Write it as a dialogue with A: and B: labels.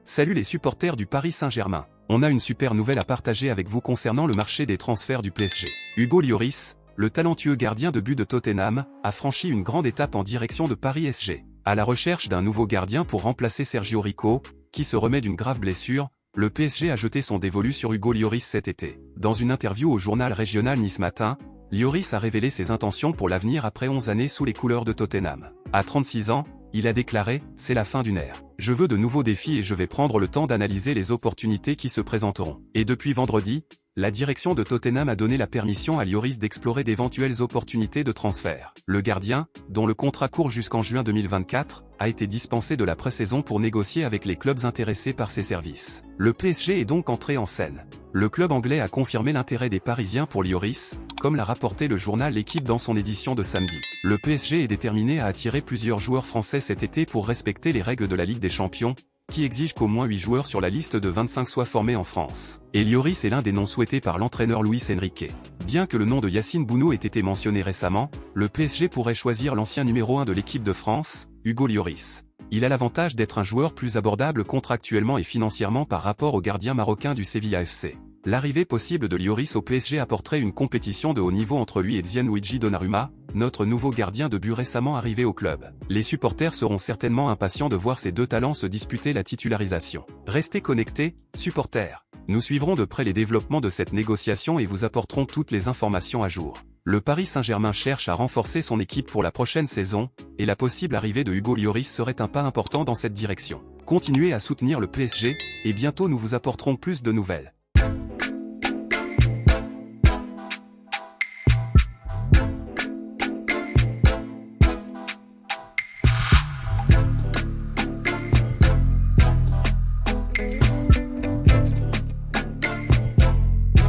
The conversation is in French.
A: Salut les supporters du Paris Saint-Germain. On a une super nouvelle à partager avec vous concernant le marché des transferts du PSG. Hugo Lloris, le talentueux gardien de but de Tottenham, a franchi une grande étape en direction de Paris SG. À la recherche d'un nouveau gardien pour remplacer Sergio Rico, qui se remet d'une grave blessure, le PSG a jeté son dévolu sur Hugo Lloris cet été. Dans une interview au journal régional Nice Matin, Lloris a révélé ses intentions pour l'avenir après 11 années sous les couleurs de Tottenham. À 36 ans, il a déclaré « C'est la fin d'une ère. Je veux de nouveaux défis et je vais prendre le temps d'analyser les opportunités qui se présenteront. » Et depuis vendredi, la direction de Tottenham a donné la permission à Lloris d'explorer d'éventuelles opportunités de transfert. Le gardien, dont le contrat court jusqu'en juin 2024, a été dispensé de la pré-saison pour négocier avec les clubs intéressés par ses services. Le PSG est donc entré en scène. Le club anglais a confirmé l'intérêt des Parisiens pour Lloris, comme l'a rapporté le journal L'Équipe dans son édition de samedi. Le PSG est déterminé à attirer plusieurs joueurs français cet été pour respecter les règles de la Ligue des Champions, qui exige qu'au moins 8 joueurs sur la liste de 25 soient formés en France. Et Lloris est l'un des noms souhaités par l'entraîneur Luis Enrique. Bien que le nom de Yacine Bounou ait été mentionné récemment, le PSG pourrait choisir l'ancien numéro 1 de l'équipe de France, Hugo Lloris. Il a l'avantage d'être un joueur plus abordable contractuellement et financièrement par rapport au gardien marocain du Sevilla FC. L'arrivée possible de Lloris au PSG apporterait une compétition de haut niveau entre lui et Gianluigi Donnarumma, notre nouveau gardien de but récemment arrivé au club. Les supporters seront certainement impatients de voir ces deux talents se disputer la titularisation. Restez connectés, supporters. Nous suivrons de près les développements de cette négociation et vous apporterons toutes les informations à jour. Le Paris Saint-Germain cherche à renforcer son équipe pour la prochaine saison, et la possible arrivée de Hugo Lloris serait un pas important dans cette direction. Continuez à soutenir le PSG, et bientôt nous vous apporterons plus de nouvelles.